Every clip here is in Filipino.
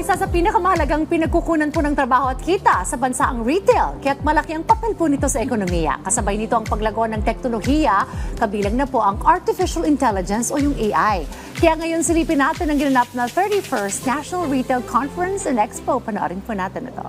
Isa sa pinakamahalagang pinagkukunan po ng trabaho at kita sa bansa ang retail, kaya't malaki ang papel po nito sa ekonomiya. Kasabay nito ang paglago ng teknolohiya, kabilang na po ang artificial intelligence o yung AI. Kaya ngayon silipin natin ang ginanap na 31st National Retail Conference and Expo. Panoorin po natin ito.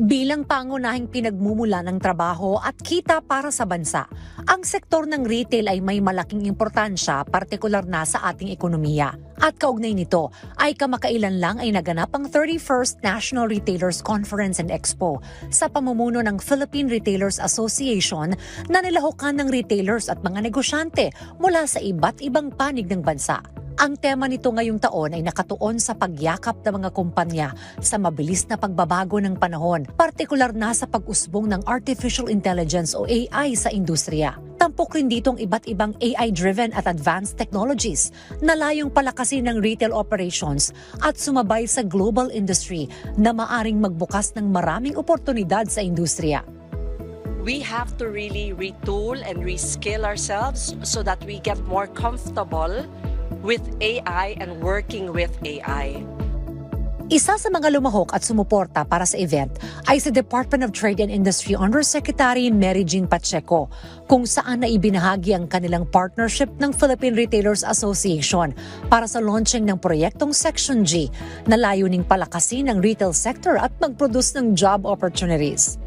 Bilang pangunahing pinagmumula ng trabaho at kita para sa bansa, ang sektor ng retail ay may malaking importansya, partikular na sa ating ekonomiya. At kaugnay nito ay kamakailan lang ay naganap ang 31st National Retailers Conference and Expo sa pamumuno ng Philippine Retailers Association na nilahukan ng retailers at mga negosyante mula sa iba't ibang panig ng bansa. Ang tema nito ngayong taon ay nakatuon sa pagyakap ng mga kumpanya sa mabilis na pagbabago ng panahon, partikular na sa pag-usbong ng artificial intelligence o AI sa industriya. Tampok rin dito ang iba't ibang AI-driven at advanced technologies na layong palakasin ng retail operations at sumabay sa global industry na maaring magbukas ng maraming oportunidad sa industriya. We have to really retool and reskill ourselves so that we get more comfortable with AI and working with AI. Isa sa mga lumahok at sumuporta para sa event ay sa Department of Trade and Industry Undersecretary Mary Jean Pacheco, kung saan na ibinahagi ang kanilang partnership ng Philippine Retailers Association para sa launching ng proyektong Section G na layuning palakasin ang retail sector at mag-produce ng job opportunities.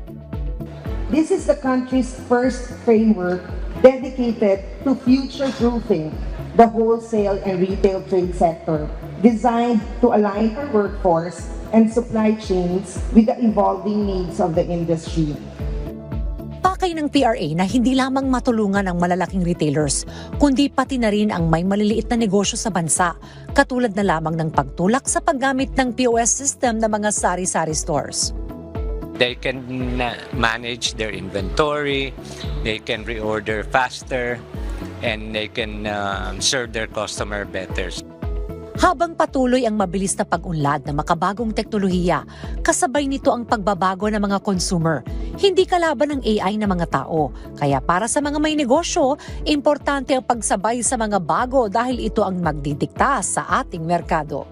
This is the country's first framework dedicated to future-proofing the wholesale and retail trade sector, designed to align our workforce and supply chains with the evolving needs of the industry. Pakay ng PRA na hindi lamang matulungan ang malalaking retailers, kundi pati na rin ang may maliliit na negosyo sa bansa, katulad na lamang ng pagtulak sa paggamit ng POS system ng mga sari-sari stores. They can manage their inventory, they can reorder faster, and they can serve their customer better. Habang patuloy ang mabilis na pag-unlad ng makabagong teknolohiya, kasabay nito ang pagbabago ng mga consumer. Hindi kalaban ng AI ng mga tao. Kaya para sa mga may negosyo, importante ang pagsabay sa mga bago dahil ito ang magdidikta sa ating merkado.